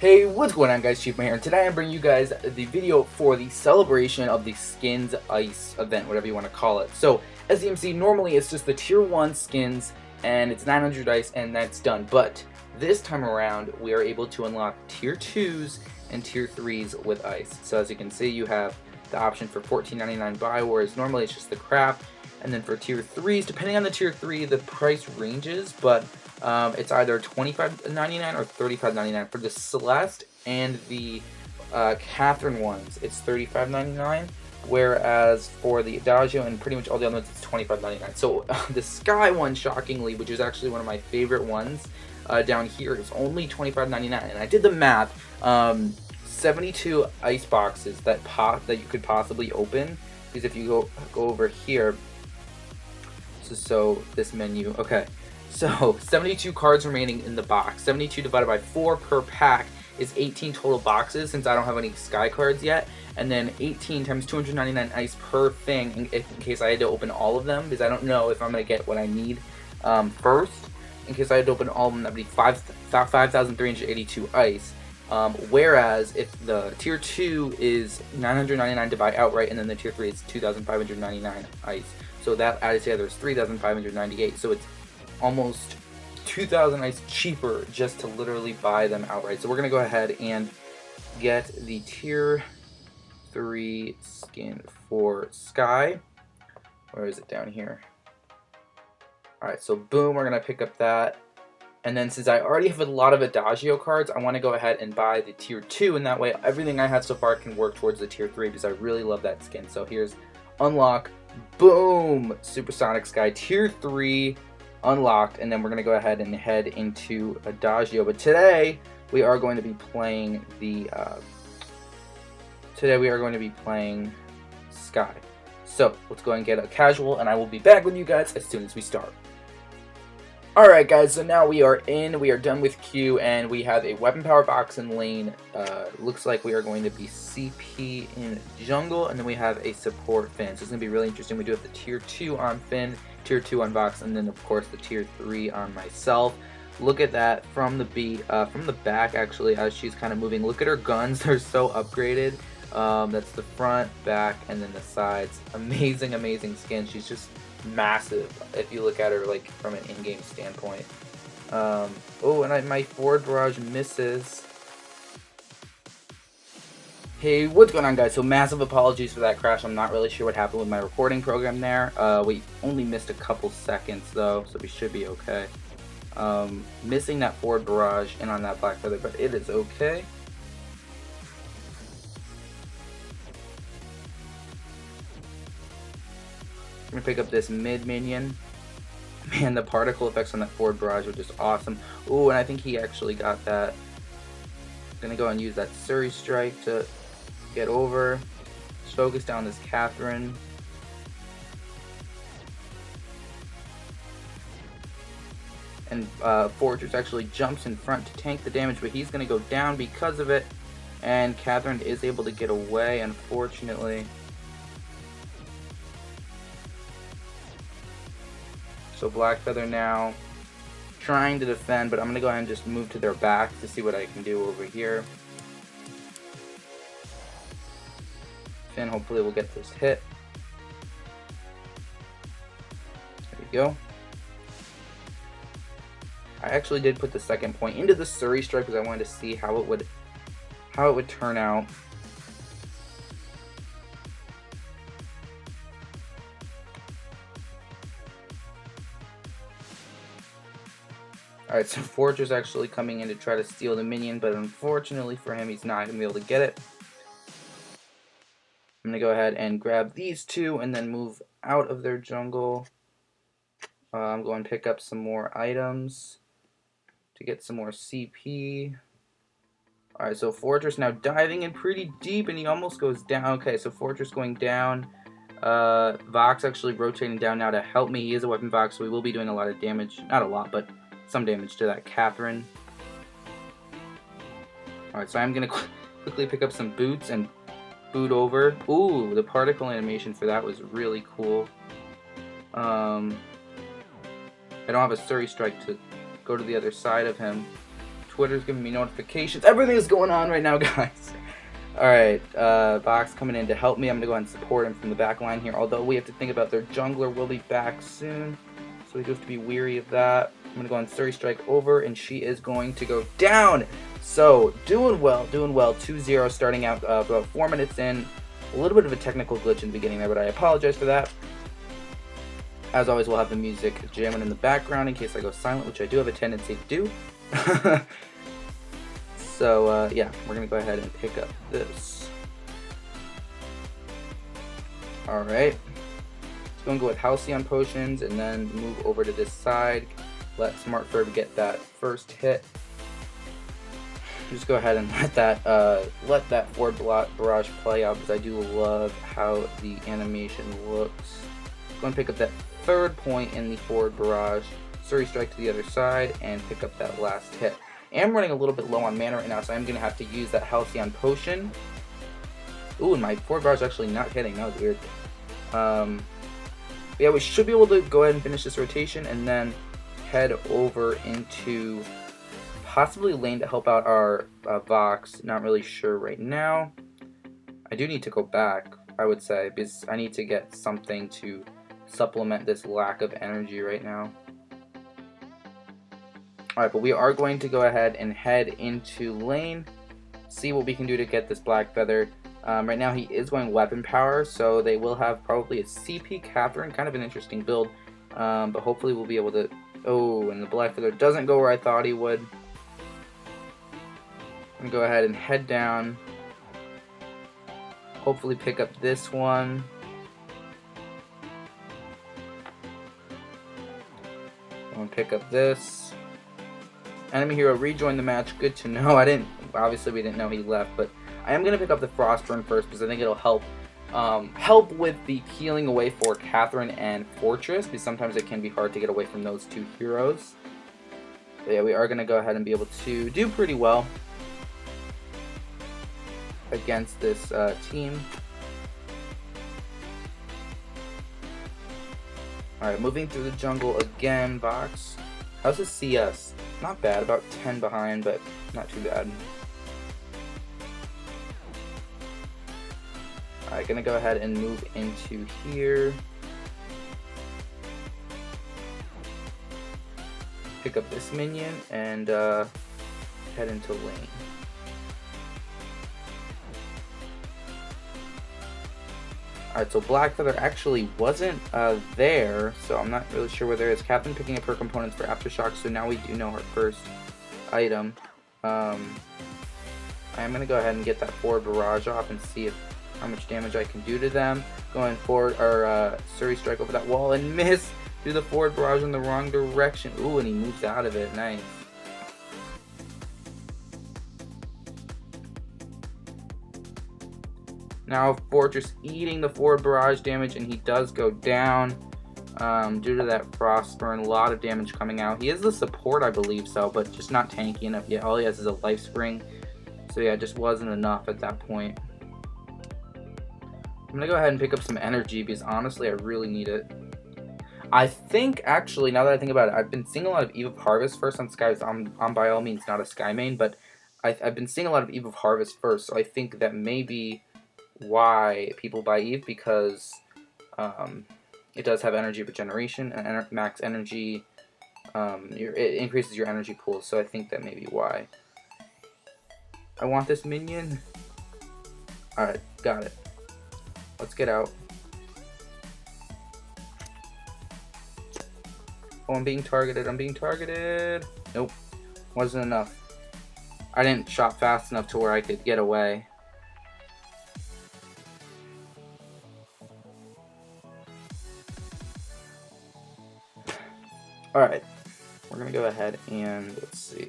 Hey, what's going on, guys? ChiefMatt here, and today I'm bringing you guys the video for the celebration of the Skins Ice event, whatever you want to call it. So, as you can see, normally it's just the Tier 1 skins, and it's 900 ice, and that's done. But this time around, we are able to unlock Tier 2s and Tier 3s with ice. So, as you can see, you have the option for $14.99 buy, whereas normally it's just the crap. And then for Tier 3s, depending on the Tier 3, the price ranges, but it's either $25.99 or $35.99 for the Celeste and the Catherine ones. It's $35.99, whereas for the Adagio and pretty much all the other ones, it's $25.99. So the Skye one, shockingly, which is actually one of my favorite ones, down here is only $25.99. And I did the math. 72 ice boxes that you could possibly open, because if you go over here, so this menu, okay. So, 72 cards remaining in the box. 72 divided by 4 per pack is 18 total boxes, since I don't have any Skye cards yet. And then 18 times 299 ice per thing, in case I had to open all of them, because I don't know if I'm going to get what I need first. In case I had to open all of them, that would be 5,382 ice. Whereas, if the Tier 2 is 999 to buy outright, and then the Tier 3 is 2,599 ice. So that added together is 3,598. So it's almost 2,000 ice cheaper just to literally buy them outright. So we're going to go ahead and get the Tier 3 skin for Skye. Where is it? Down here. Alright, so boom, we're going to pick up that. And then since I already have a lot of Adagio cards, I want to go ahead and buy the Tier 2, and that way everything I have so far can work towards the Tier 3, because I really love that skin. So here's unlock, boom, Supersonic Skye Tier 3 unlocked, and then we're going to go ahead and head into Adagio. But today we are going to be playing the Skye. So let's go and get a casual, and I will be back with you guys as soon as we start. Alright guys, so now we are done with Q, and we have a weapon power box in lane. Looks like we are going to be CP in jungle, and then we have a support Finn. So it's going to be really interesting. We do have the Tier 2 on Finn, Tier 2 on Box, and then of course the Tier 3 on myself. Look at that from the back actually, as she's kind of moving. Look at her guns, they're so upgraded. That's the front, back, and then the sides. Amazing, amazing skin. She's just massive if you look at her like from an in-game standpoint. Oh, and my forward barrage misses. Hey, what's going on, guys? So massive apologies for that crash. I'm not really sure what happened with my recording program there. We only missed a couple seconds though, so we should be okay. Missing that forward barrage and on that black feather, but it is okay. I'm gonna pick up this mid minion. Man, the particle effects on that forward barrage are just awesome. Ooh, and I think he actually got that. I'm gonna go and use that Surrey Strike to get over. Just focus down this Catherine. And Fortress actually jumps in front to tank the damage, but he's gonna go down because of it. And Catherine is able to get away, unfortunately. So Black Feather now trying to defend, but I'm going to go ahead and just move to their back to see what I can do over here. Finn hopefully will get this hit. There we go. I actually did put the second point into the Surrey Strike because I wanted to see how it would turn out. Alright, so Fortress actually coming in to try to steal the minion, but unfortunately for him, he's not going to be able to get it. I'm going to go ahead and grab these two and then move out of their jungle. I'm going to pick up some more items to get some more CP. Alright, so Fortress now diving in pretty deep, and he almost goes down. Okay, so Fortress going down. Vox actually rotating down now to help me. He is a weapon Vox, so we will be doing a lot of damage. Not a lot, but some damage to that Catherine. Alright, so I'm going to quickly pick up some boots and boot over. Ooh, the particle animation for that was really cool. I don't have a Surrey Strike to go to the other side of him. Twitter's giving me notifications. Everything is going on right now, guys. Alright, Box coming in to help me. I'm going to go ahead and support him from the back line here. Although we have to think about their jungler will be back soon. So we do have to be weary of that. I'm going to go on Surrey Strike over, and she is going to go down. So, doing well. 2-0 starting out about 4 minutes in. A little bit of a technical glitch in the beginning there, but I apologize for that. As always, we'll have the music jamming in the background in case I go silent, which I do have a tendency to do. So, yeah, we're going to go ahead and pick up this. Alright. Let's go and go with Halcyon Potions and then move over to this side. Let Smartferb get that first hit. Just go ahead and let that forward barrage play out, because I do love how the animation looks. Go and pick up that third point in the forward barrage. Surrey Strike to the other side and pick up that last hit. I am running a little bit low on mana right now, so I'm going to have to use that Halcyon Potion. Ooh, and my forward barrage actually not hitting. That was weird. Yeah, we should be able to go ahead and finish this rotation and then head over into possibly lane to help out our Vox. Not really sure right now. I do need to go back, I would say, because I need to get something to supplement this lack of energy right now. Alright, but we are going to go ahead and head into lane, see what we can do to get this Black Feather. Right now he is going weapon power, so they will have probably a CP Catherine, kind of an interesting build, but hopefully we'll be able to... Oh, and the Black Feather doesn't go where I thought he would. I'm going to go ahead and head down, hopefully pick up this one. I'm going to pick up this. Enemy hero rejoined the match. Good to know. Obviously we didn't know he left, but I am going to pick up the Frostburn first because I think it'll help with the healing away for Catherine and Fortress, because sometimes it can be hard to get away from those two heroes. But yeah, we are going to go ahead and be able to do pretty well against this team. Alright, moving through the jungle again, Vox. How's the CS? Not bad, about 10 behind, but not too bad. Alright, gonna go ahead and move into here. Pick up this minion and head into lane. Alright, so Black Feather actually wasn't there, so I'm not really sure where there is. Captain picking up her components for Aftershock, so now we do know her first item. I am going to go ahead and get that forward barrage off and see how much damage I can do to them. Going forward, or Surrey Strike over that wall and miss through the forward barrage in the wrong direction. Ooh, and he moves out of it. Nice. Now Fortress eating the forward barrage damage, and he does go down due to that Frostburn. A lot of damage coming out. He is the support, I believe so, but just not tanky enough yet. All he has is a life spring. So yeah, it just wasn't enough at that point. I'm going to go ahead and pick up some energy because honestly I really need it. I think actually, now that I think about it, I've been seeing a lot of Eve of Harvest first on Skye. I'm by all means not a Skye main, but I've been seeing a lot of Eve of Harvest first, so I think that maybe why people buy Eve, because it does have energy regeneration and max energy. It increases your energy pool, so I think that may be why. I want this minion. Alright, got it. Let's get out. Oh, I'm being targeted. Nope, wasn't enough. I didn't shot fast enough to where I could get away. Alright, we're going to go ahead and, let's see, I'm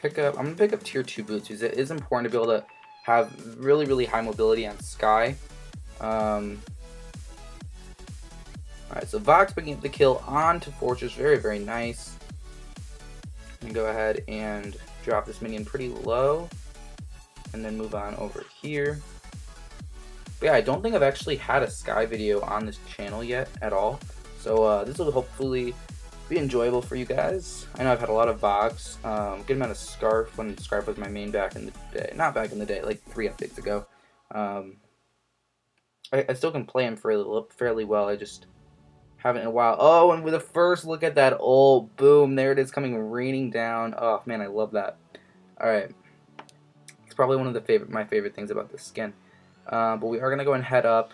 going to pick up tier 2 boots, because it is important to be able to have really, really high mobility on Skye. Alright, so Vox picking up the kill onto Fortress, very, very nice. I'm going to go ahead and drop this minion pretty low, and then move on over here. But yeah, I don't think I've actually had a Skye video on this channel yet at all. So this will hopefully be enjoyable for you guys. I know I've had a lot of Vox, good amount of Scarf when Scarf was my main back in the day. Not back in the day, like 3 updates ago. I still can play him fairly well. I just haven't in a while. Oh, and with the first look at that ult, boom, there it is coming raining down. Oh man, I love that. All right, it's probably one of my favorite things about this skin. But we are gonna go and head up.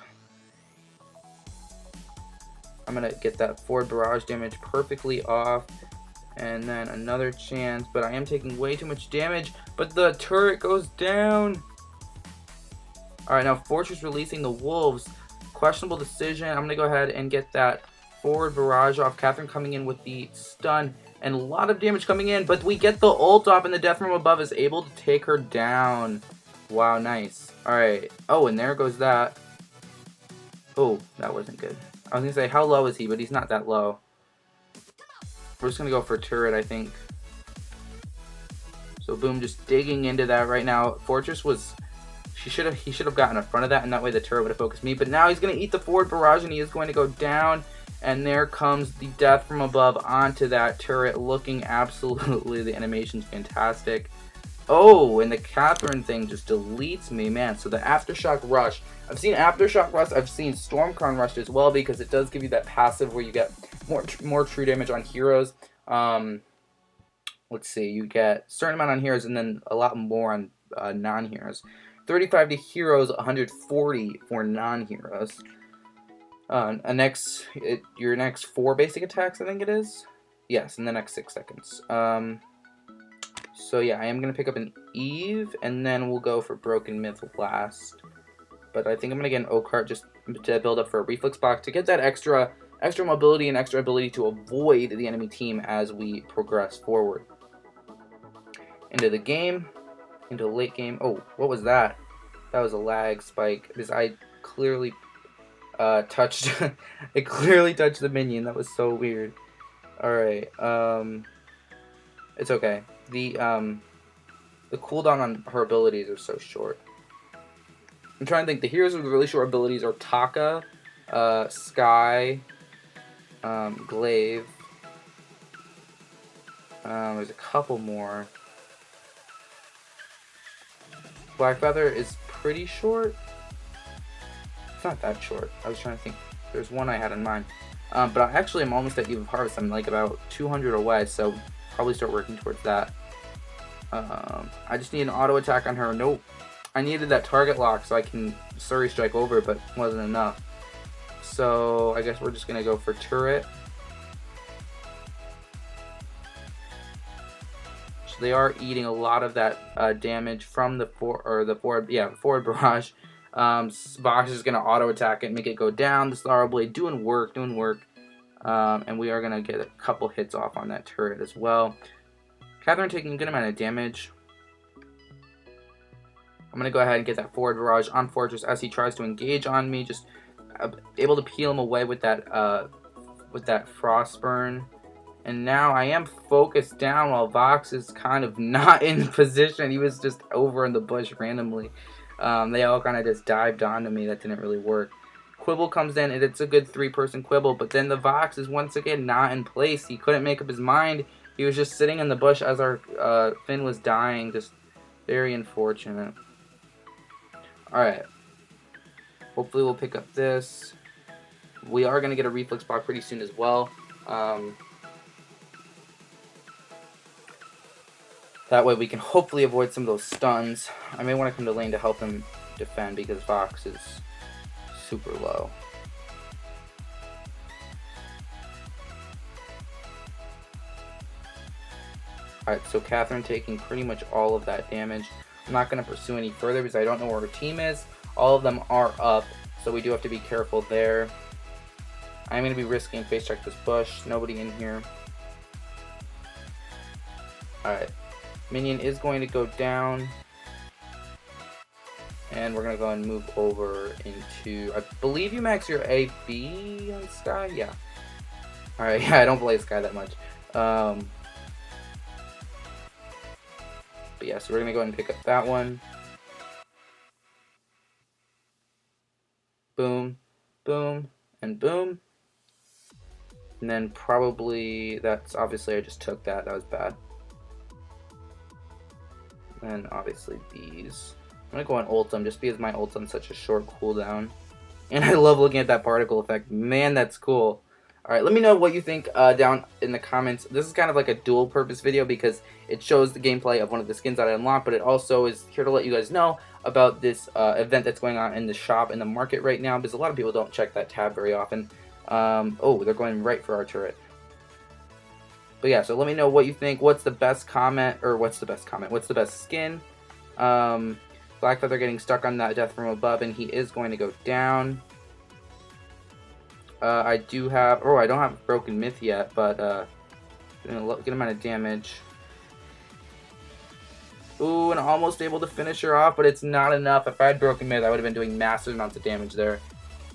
I'm gonna get that forward barrage damage perfectly off, and then another chance. But I am taking way too much damage. But the turret goes down. All right, now Fortress releasing the wolves. Questionable decision. I'm gonna go ahead and get that forward barrage off. Catherine coming in with the stun and a lot of damage coming in, but we get the ult off, and the death from above is able to take her down. Wow, nice. All right. Oh, and there goes that. Oh, that wasn't good. I was gonna say, how low is he? But he's not that low. We're just gonna go for turret, I think. So boom, just digging into that right now. Fortress was, he should have gotten in front of that, and that way the turret would have focused me. But now he's gonna eat the forward barrage, and he is going to go down. And there comes the death from above onto that turret, looking absolutely, the animation's fantastic. Oh, and the Catherine thing just deletes me, man. So the Aftershock Rush. I've seen Aftershock Rush. I've seen Stormcrown Rush as well, because it does give you that passive where you get more true damage on heroes. Let's see, you get a certain amount on heroes and then a lot more on non-heroes. 35 to heroes, 140 for non-heroes. Your next 4 basic attacks, I think it is. Yes, in the next 6 seconds. So yeah, I am going to pick up an Eve, and then we'll go for Broken Myth last. But I think I'm going to get an Oakheart just to build up for a Reflex Box to get that extra mobility and extra ability to avoid the enemy team as we progress forward. Into the game, into the late game. Oh, what was that? That was a lag spike. Because I clearly touched, it clearly touched the minion. That was so weird. Alright, it's okay. The cooldown on her abilities are so short. I'm trying to think. The heroes with really short abilities are Taka, Skye, Glaive. There's a couple more. Blackfeather is pretty short. It's not that short. I was trying to think. There's one I had in mind. But I actually am almost at Eve of Harvest. I'm like about 200 away, so probably start working towards that. I just need an auto attack on her. Nope. I needed that target lock so I can Surrey Strike over, but it wasn't enough. So I guess we're just gonna go for turret. So they are eating a lot of that damage from the forward barrage. Vox is gonna auto attack it, make it go down. The Star Blade doing work. And we are gonna get a couple hits off on that turret as well. Catherine taking a good amount of damage. I'm going to go ahead and get that forward barrage on Fortress as he tries to engage on me. Just able to peel him away with that Frostburn. And now I am focused down while Vox is kind of not in position. He was just over in the bush randomly. They all kind of just dived onto me. That didn't really work. Quibble comes in, and it's a good 3-person Quibble. But then the Vox is once again not in place. He couldn't make up his mind. He was just sitting in the bush as our Finn was dying. Just very unfortunate. Alright. Hopefully we'll pick up this. We are going to get a Reflex Block pretty soon as well. That way we can hopefully avoid some of those stuns. I may want to come to lane to help him defend because Vox is super low. Alright, so Catherine taking pretty much all of that damage. I'm not going to pursue any further because I don't know where her team is. All of them are up, so we do have to be careful there. I'm going to be risking face check this bush. Nobody in here. Alright. Minion is going to go down. And we're going to go and move over into... I believe you max your AB on Skye? Yeah. Alright, yeah, I don't play Skye that much. But yeah, so we're going to go ahead and pick up that one. Boom, boom, and boom. And then probably, that's obviously I just took that. That was bad. And obviously these. I'm going to go on Ultim just because my Ultim's such a short cooldown. And I love looking at that particle effect. Man, that's cool. Alright, let me know what you think down in the comments. This is kind of like a dual purpose video because it shows the gameplay of one of the skins that I unlocked, but it also is here to let you guys know about this event that's going on in the shop, in the market right now, because a lot of people don't check that tab very often. Oh, they're going right for our turret. But yeah, so let me know what you think. What's the best comment, or what's the best comment? What's the best skin? Blackfeather getting stuck on that death from above, and he is going to go down. I do have, I don't have Broken Myth yet, but doing a good amount of damage. Ooh, and almost able to finish her off, but it's not enough. If I had Broken Myth, I would have been doing massive amounts of damage there.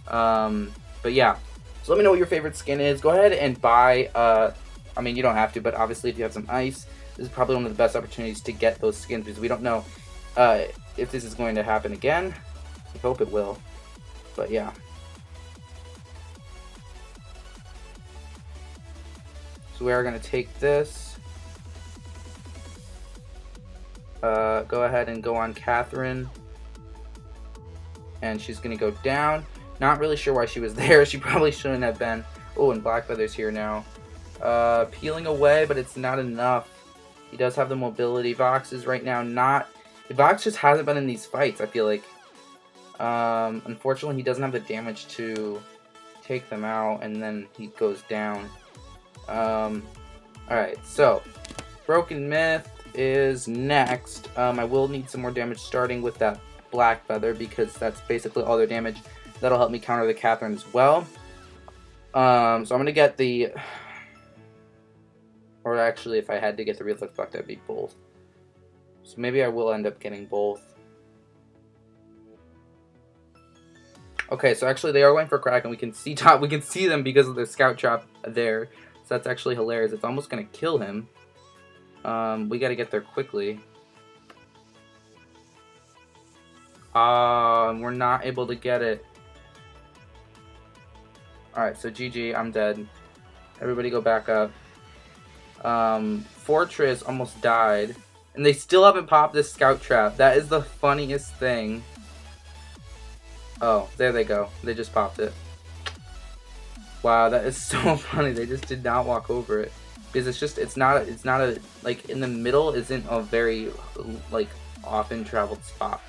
But yeah, so let me know what your favorite skin is. Go ahead and buy, I mean, you don't have to, but obviously if you have some ice, this is probably one of the best opportunities to get those skins, because we don't know if this is going to happen again. I hope it will, but yeah. So we are going to take this. Go ahead and go on Catherine. And she's going to go down. Not really sure why she was there. She probably shouldn't have been. Oh, and Blackfeather's here now. Peeling away, but it's not enough. He does have the mobility. Vox is right now not... Vox just hasn't been in these fights, I feel like. Unfortunately, he doesn't have the damage to take them out, and then he goes down. Alright, so Broken Myth is next. I will need some more damage starting with that Blackfeather, because that's basically all their damage. That'll help me counter the Catherine as well. So I'm going to get the... Or actually, if I had to get the Reflex Block, that'd be both. So maybe I will end up getting both. Okay, so actually they are going for Crack, and we can see them because of the Scout Trap there. So that's actually hilarious. It's almost going to kill him. We got to get there quickly. We're not able to get it. Alright, so GG, I'm dead. Everybody go back up. Fortress almost died. And they still haven't popped this Scout Trap. That is the funniest thing. Oh, there they go. They just popped it. Wow, that is so funny. They just did not walk over it. Because it's not a, like, in the middle isn't a very, like, often traveled spot.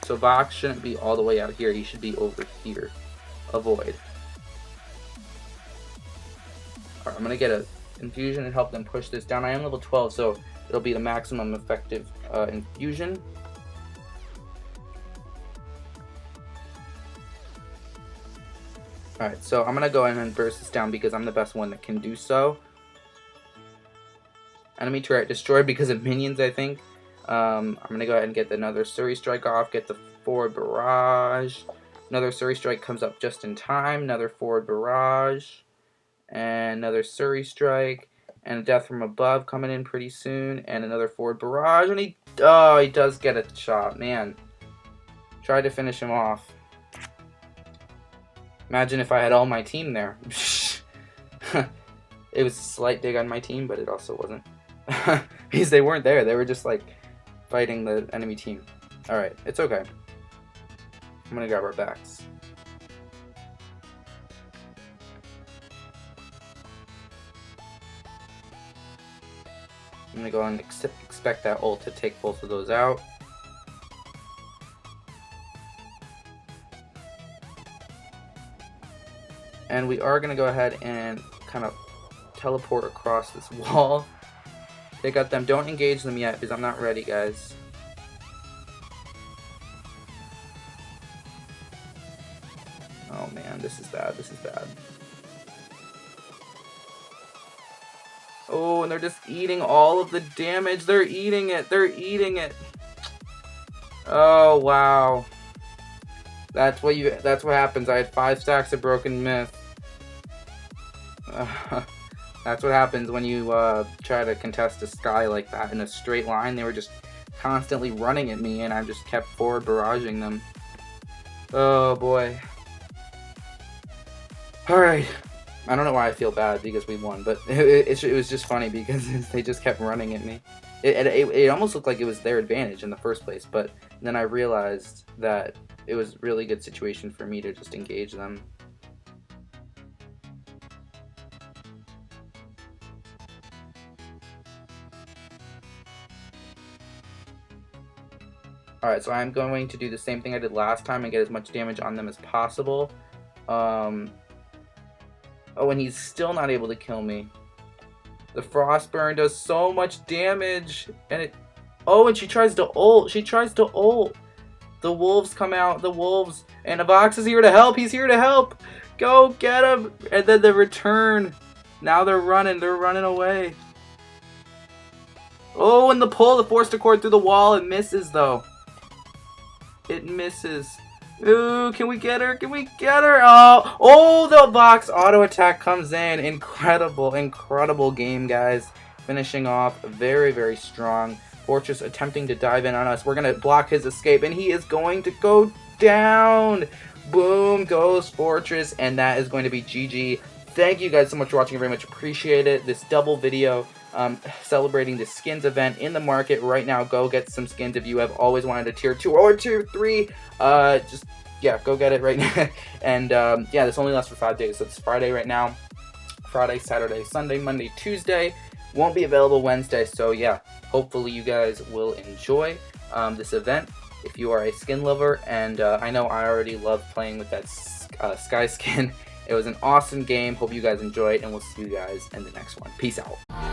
So Vox shouldn't be all the way out here. He should be over here. Avoid. Alright, I'm gonna get a infusion and help them push this down. I am level 12, so it'll be the maximum effective infusion. Alright, so I'm going to go in and burst this down because I'm the best one that can do so. Enemy turret destroyed because of minions, I think. I'm going to go ahead and get another Surrey Strike off, get the forward barrage. Another Surrey Strike comes up just in time. Another forward barrage. And another Surrey Strike. And a Death from Above coming in pretty soon. And another forward barrage. And he does get a shot. Man. Tried to finish him off. Imagine if I had all my team there. It was a slight dig on my team, but it also wasn't. Because they weren't there. They were just like fighting the enemy team. Alright, it's okay. I'm gonna grab our backs. I'm gonna go and expect that ult to take both of those out. And we are gonna go ahead and kind of teleport across this wall. They got them. Don't engage them yet because I'm not ready, guys. Oh man, this is bad. This is bad. Oh, and they're just eating all of the damage. They're eating it. They're eating it. Oh wow. That's what happens. I had 5 stacks of Broken Myth. That's what happens when you try to contest a Skye like that in a straight line. They were just constantly running at me, and I just kept forward barraging them. Oh boy. Alright. I don't know why I feel bad because we won, but it was just funny because they just kept running at me. It almost looked like it was their advantage in the first place, but then I realized that it was a really good situation for me to just engage them. Alright, so I'm going to do the same thing I did last time and get as much damage on them as possible. Oh, and he's still not able to kill me. The Frostburn does so much damage, and it... Oh, and she tries to ult. She tries to ult. The wolves come out. The wolves. And Avox is here to help. He's here to help. Go get him. And then the return. Now they're running. They're running away. Oh, and the pull. The Force to Cord through the wall. It misses, though. It misses. Ooh, can we get her? Can we get her? Oh, the Avox auto attack comes in. Incredible, incredible game, guys. Finishing off very, very strong. Fortress attempting to dive in on us. We're going to block his escape, and he is going to go down. Boom goes Fortress, and that is going to be GG. Thank you guys so much for watching. I very much appreciate it. This double video celebrating the skins event in the market right now. Go get some skins if you have always wanted a tier 2 or tier 3. Just, yeah, go get it right now. And, yeah, this only lasts for 5 days. So it's Friday right now. Friday, Saturday, Sunday, Monday, Tuesday. Won't be available Wednesday. So, yeah, hopefully you guys will enjoy this event if you are a skin lover. And I know I already love playing with that Skye skin. It was an awesome game. Hope you guys enjoyed, and we'll see you guys in the next one. Peace out.